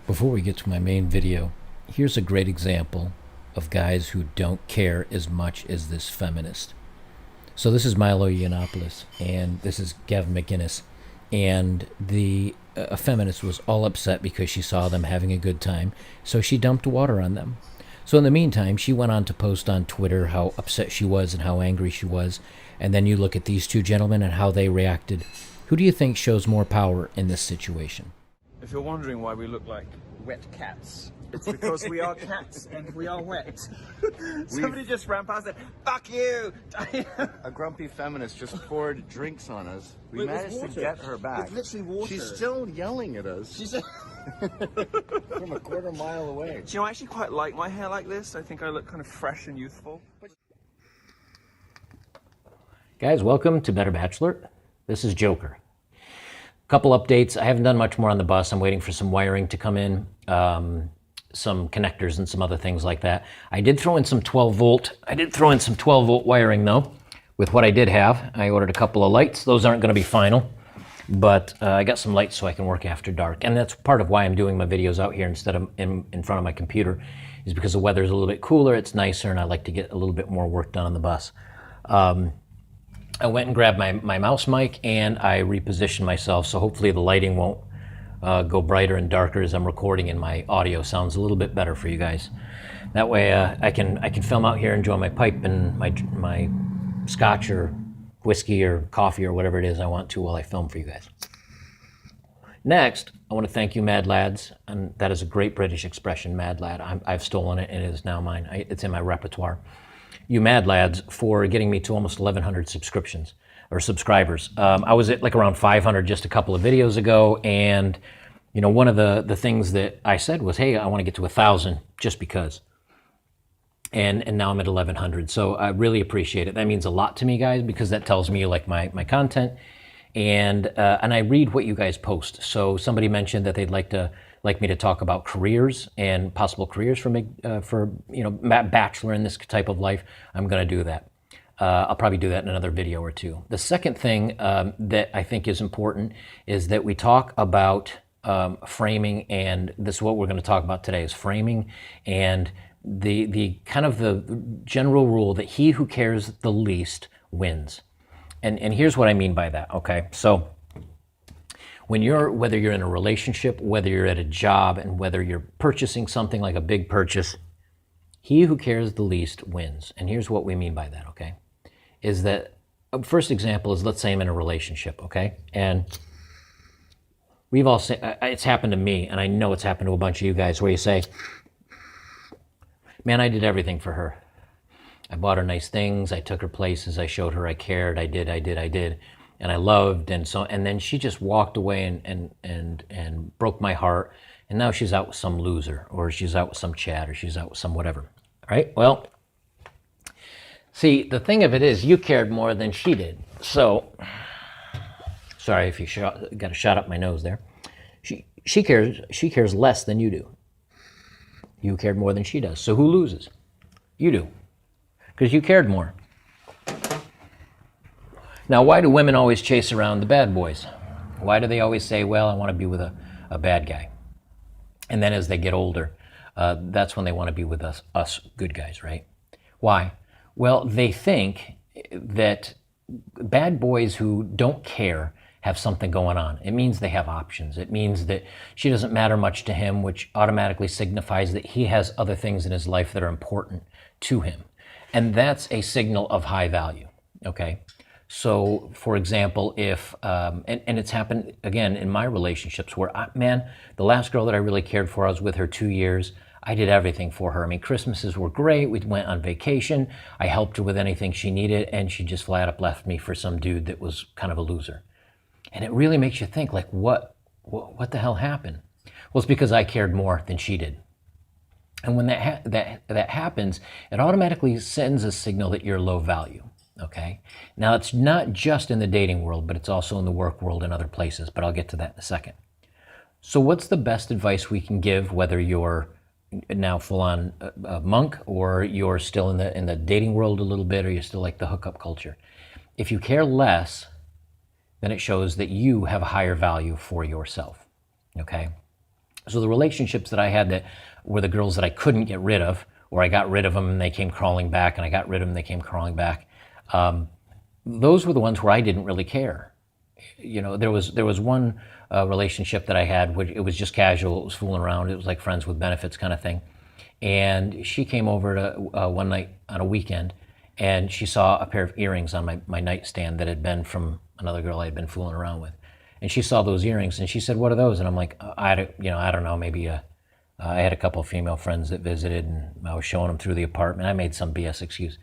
Before we get to my main video, here's a great example of guys who don't care as much as this feminist. So this is Milo Yiannopoulos, and this is Gavin McInnes, and a feminist was all upset because she saw them having a good time, so she dumped water on them. So in the meantime, she went on to post on Twitter how upset she was and how angry she was, and then you look at these two gentlemen and how they reacted. Who do you think shows more power in this situation? If you're wondering why we look like wet cats, it's because we are cats and we are wet. Somebody just ran past it. Fuck you! A grumpy feminist just poured drinks on us. We It was managed to water. get her back. It's literally water. She's still yelling at us She's. from a quarter mile away. Do you know, I actually quite like my hair like this. I think I look kind of fresh and youthful. Guys, welcome to Better Bachelor. This is Joker. Couple updates. I haven't done much more on the bus. I'm waiting for some wiring to come in, some connectors and some other things like that. I did throw in some 12 volt. I did throw in some 12 volt wiring though, with what I did have. I ordered a couple of lights. Those aren't going to be final, but I got some lights so I can work after dark. And that's part of why I'm doing my videos out here instead of in front of my computer, is because the weather's a little bit cooler, it's nicer, and I like to get a little bit more work done on the bus. I went and grabbed my mouse mic and I repositioned myself, so hopefully the lighting won't go brighter and darker as I'm recording, and my audio sounds a little bit better for you guys. That way I can film out here, enjoy my pipe and my scotch or whiskey or coffee or whatever it is I want to while I film for you guys. Next, I want to thank you, Mad Lads, and that is a great British expression, Mad Lad. I've stolen it and it is now mine. It's in my repertoire. You Mad Lads for getting me to almost 1,100 subscriptions or subscribers. I was at like around 500 just a couple of videos ago, and you know, one of the things that I said was, hey, I want to get to 1,000 just because. And now I'm at 1,100, so I really appreciate it. That means a lot to me, guys, because that tells me you like my content, and I read what you guys post. So somebody mentioned that they'd like me to talk about careers and possible careers for you know, Bachelor in this type of life. I'm going to do that. I'll probably do that in another video or two. The second thing that I think is important is that we talk about framing, and this is what we're going to talk about today, is framing and the kind of the general rule that he who cares the least wins. And here's what I mean by that, okay? So whether you're in a relationship, whether you're at a job, and whether you're purchasing something like a big purchase, he who cares the least wins. And here's what we mean by that, okay? Is that, first example is, let's say I'm in a relationship, okay? And we've all said, it's happened to me, and I know it's happened to a bunch of you guys, where you say, man, I did everything for her. I bought her nice things, I took her places, I showed her I cared, I did, and I loved, and then she just walked away and broke my heart, and now she's out with some loser, or she's out with some Chad, or she's out with some whatever, right? Well, see, the thing of it is, you cared more than she did. So, sorry if you got a shot up my nose there. She cares less than you do. You cared more than she does. So who loses? You do, because you cared more. Now, why do women always chase around the bad boys? Why do they always say, well, I want to be with a bad guy? And then as they get older, that's when they want to be with us good guys, right? Why? Well, they think that bad boys who don't care have something going on. It means they have options. It means that she doesn't matter much to him, which automatically signifies that he has other things in his life that are important to him. And that's a signal of high value, okay? So, for example, if, and it's happened, again, in my relationships where, the last girl that I really cared for, I was with her 2 years. I did everything for her. I mean, Christmases were great. We went on vacation. I helped her with anything she needed, and she just flat up left me for some dude that was kind of a loser. And it really makes you think, like, what the hell happened? Well, it's because I cared more than she did. And when that happens, it automatically sends a signal that you're low value. Okay. Now, it's not just in the dating world, but it's also in the work world and other places. But I'll get to that in a second. So, what's the best advice we can give, whether you're now full-on monk, or you're still in the dating world a little bit, or you're still like the hookup culture? If you care less, then it shows that you have a higher value for yourself. Okay? So the relationships that I had that were the girls that I couldn't get rid of, or I got rid of them and they came crawling back, and I got rid of them and they came crawling back, those were the ones where I didn't really care. You know, there was one relationship that I had, which it was just casual, it was fooling around, it was like friends with benefits kind of thing. And she came over to one night on a weekend, and she saw a pair of earrings on my nightstand that had been from another girl I had been fooling around with. And she saw those earrings, and she said, "What are those?" And I'm like, I don't know, maybe I had a couple of female friends that visited, and I was showing them through the apartment. I made some BS excuse.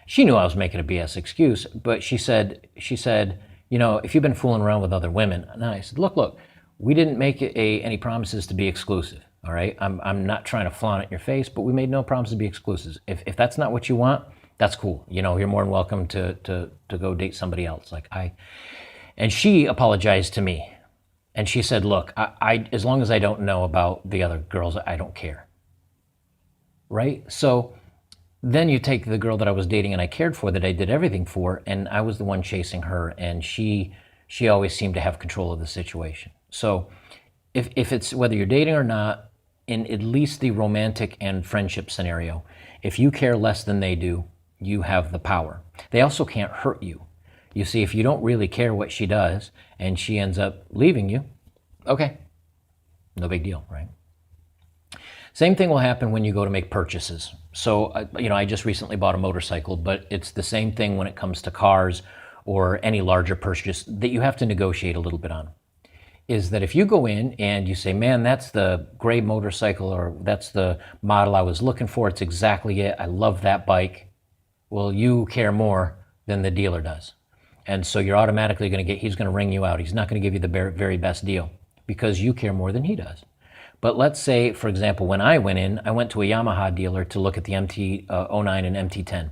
She knew I was making a BS excuse, but she said, "You know, if you've been fooling around with other women," and I said, look, we didn't make any promises to be exclusive. All right, I'm not trying to flaunt it in your face, but we made no promises to be exclusive. If that's not what you want, that's cool. You know, you're more than welcome to go date somebody else. And she apologized to me, and she said, "Look, I as long as I don't know about the other girls, I don't care." Right? So then you take the girl that I was dating and I cared for, that I did everything for, and I was the one chasing her, and she always seemed to have control of the situation. So if it's whether you're dating or not, in at least the romantic and friendship scenario, if you care less than they do, you have the power. They also can't hurt you. You see, if you don't really care what she does and she ends up leaving you, okay, no big deal, right? Same thing will happen when you go to make purchases. So, I just recently bought a motorcycle, but it's the same thing when it comes to cars or any larger purchase that you have to negotiate a little bit on. Is that if you go in and you say, "Man, that's the gray motorcycle," or "That's the model I was looking for, it's exactly it, I love that bike," well, you care more than the dealer does. And so you're automatically he's going to ring you out. He's not going to give you the very best deal because you care more than he does. But let's say, for example, when I went in, I went to a Yamaha dealer to look at the MT-09 and MT-10.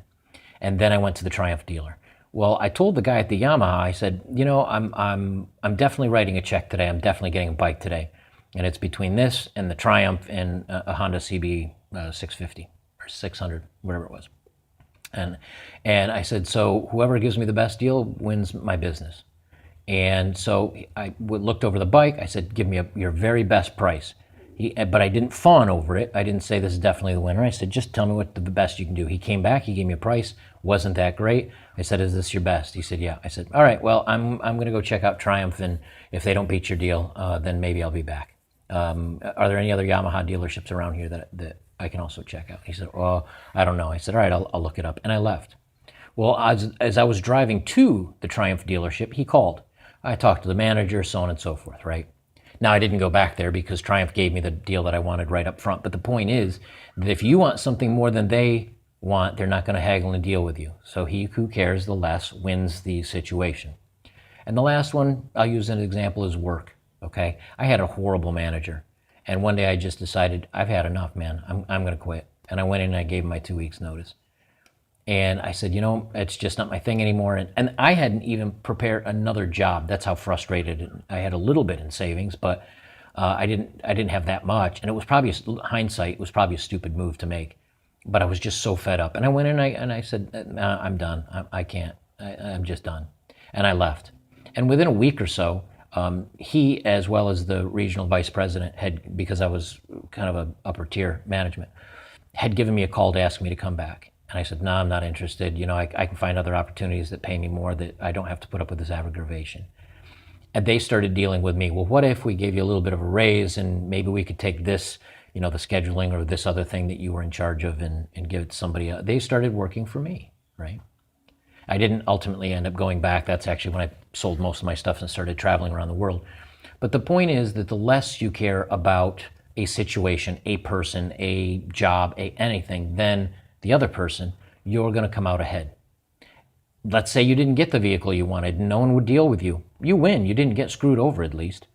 And then I went to the Triumph dealer. Well, I told the guy at the Yamaha, I said, I'm definitely writing a check today. I'm definitely getting a bike today. And it's between this and the Triumph and a Honda CB 650 or 600, whatever it was. And I said, so whoever gives me the best deal wins my business. And so I looked over the bike. I said, "Give me your very best price." But I didn't fawn over it. I didn't say this is definitely the winner. I said, "Just tell me what the best you can do." He came back. He gave me a price. Wasn't that great? I said, "Is this your best?" He said, "Yeah." I said, "All right. Well, I'm going to go check out Triumph, and if they don't beat your deal, then maybe I'll be back. Are there any other Yamaha dealerships around here that I can also check out?" He said, "Well, I don't know." I said, "All right, I'll look it up," and I left. Well, as I was driving to the Triumph dealership, he called. I talked to the manager, so on and so forth, right? Now, I didn't go back there because Triumph gave me the deal that I wanted right up front. But the point is that if you want something more than they want, they're not going to haggle and deal with you. So he who cares the less wins the situation. And the last one I'll use as an example is work, okay? I had a horrible manager. And one day I just decided, I've had enough, man. I'm going to quit. And I went in and I gave him my 2 weeks notice. And I said, it's just not my thing anymore. And I hadn't even prepared another job. That's how frustrated I had a little bit in savings, but I didn't have that much. And it was probably, hindsight, it was probably a stupid move to make. But I was just so fed up. And I went in and I said, I'm done. I can't. I'm just done. And I left. And within a week or so, he, as well as the regional vice president, because I was kind of a upper tier management, had given me a call to ask me to come back. And I said, "No, I'm not interested. I can find other opportunities that pay me more, that I don't have to put up with this aggravation." And they started dealing with me. "Well, what if we gave you a little bit of a raise and maybe we could take this, the scheduling or this other thing that you were in charge of and give it to somebody else?" They started working for me, right? I didn't ultimately end up going back. That's actually when I sold most of my stuff and started traveling around the world. But the point is that the less you care about a situation, a person, a job, anything, then the other person, you're going to come out ahead. Let's say you didn't get the vehicle you wanted, no one would deal with you. You win. You didn't get screwed over, at least.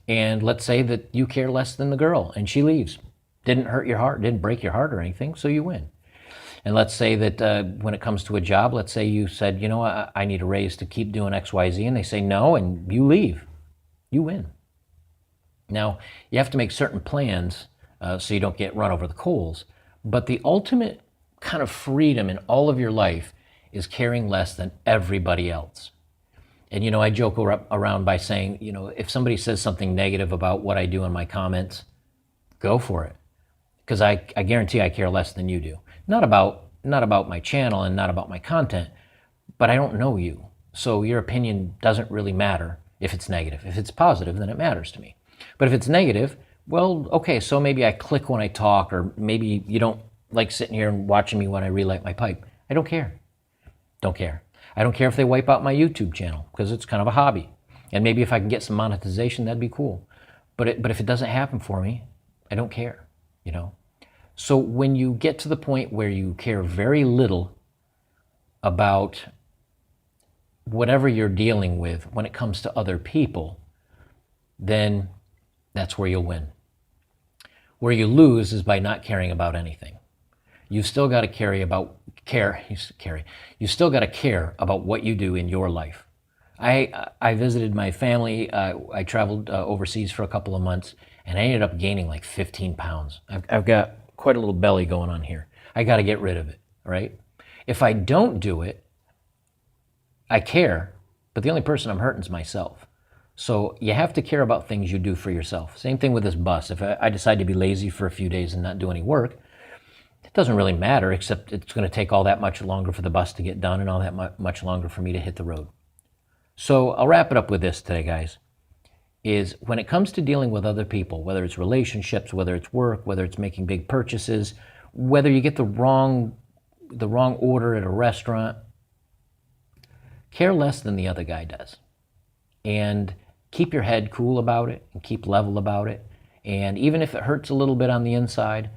And let's say that you care less than the girl and she leaves. Didn't hurt your heart, didn't break your heart or anything, so you win. And let's say that when it comes to a job, let's say you said, I need a raise to keep doing X, Y, Z, and they say no, and you leave. You win. Now, you have to make certain plans so you don't get run over the coals, but the ultimate kind of freedom in all of your life is caring less than everybody else. And, I joke around by saying, if somebody says something negative about what I do in my comments, go for it. Because I guarantee I care less than you do. Not about my channel and not about my content, but I don't know you. So your opinion doesn't really matter if it's negative. If it's positive, then it matters to me. But if it's negative, well, okay, so maybe I click when I talk, or maybe you don't like sitting here and watching me when I relight my pipe. I don't care. Don't care. I don't care if they wipe out my YouTube channel, because it's kind of a hobby. And maybe if I can get some monetization, that'd be cool. But if it doesn't happen for me, I don't care, So when you get to the point where you care very little about whatever you're dealing with when it comes to other people, then that's where you'll win. Where you lose is by not caring about anything. You've still got to You still got to care about what you do in your life. I visited my family. I traveled overseas for a couple of months, and I ended up gaining like 15 pounds. I've got quite a little belly going on here. I got to get rid of it, right? If I don't do it, I care, but the only person I'm hurting is myself. So you have to care about things you do for yourself. Same thing with this bus. If I decide to be lazy for a few days and not do any work, it doesn't really matter, except it's going to take all that much longer for the bus to get done and all that much longer for me to hit the road. So I'll wrap it up with this today, guys, is when it comes to dealing with other people, whether it's relationships, whether it's work, whether it's making big purchases, whether you get the wrong order at a restaurant, care less than the other guy does. And keep your head cool about it and keep level about it. And even if it hurts a little bit on the inside,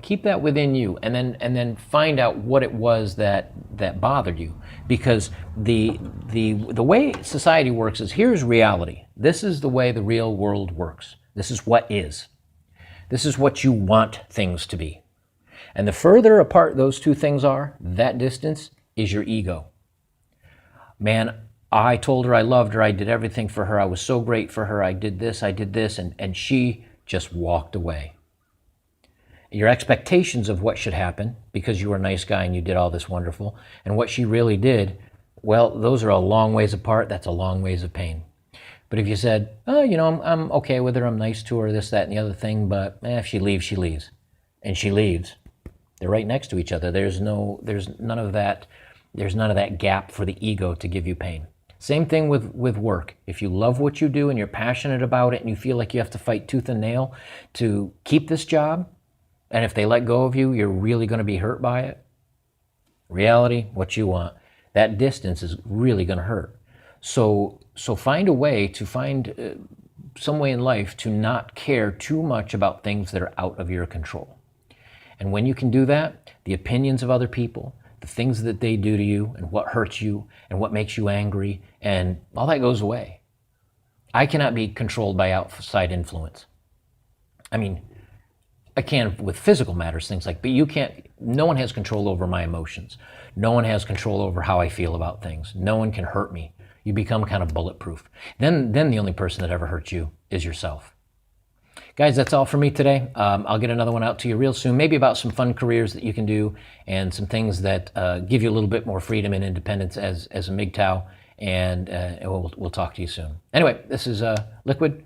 keep that within you, and then find out what it was that bothered you. Because the way society works is, here's reality. This is the way the real world works. This is what is. This is what you want things to be. And the further apart those two things are, that distance is your ego. Man, I told her I loved her. I did everything for her. I was so great for her. I did this, and she just walked away. Your expectations of what should happen, because you were a nice guy and you did all this wonderful, and what she really did, well, those are a long ways apart. That's a long ways of pain. But if you said, oh, I'm okay with her, I'm nice to her, this, that, and the other thing, but if she leaves, she leaves. And she leaves. They're right next to each other. There's none of that gap for the ego to give you pain. Same thing with work. If you love what you do and you're passionate about it and you feel like you have to fight tooth and nail to keep this job, and if they let go of you, you're really going to be hurt by it. Reality, what you want. That distance is really going to hurt. So find a way to find some way in life to not care too much about things that are out of your control. And when you can do that, the opinions of other people, the things that they do to you, and what hurts you, and what makes you angry, and all that goes away. I cannot be controlled by outside influence. I mean, I can with physical matters, things like, but you can't, no one has control over my emotions. No one has control over how I feel about things. No one can hurt me. You become kind of bulletproof. Then the only person that ever hurts you is yourself. Guys, that's all for me today. I'll get another one out to you real soon, maybe about some fun careers that you can do and some things that give you a little bit more freedom and independence as a MGTOW, and we'll talk to you soon. Anyway, this is Liquid.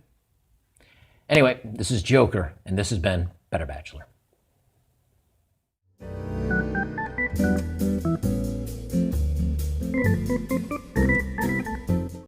Anyway, this is Joker, and this has been Better Bachelor.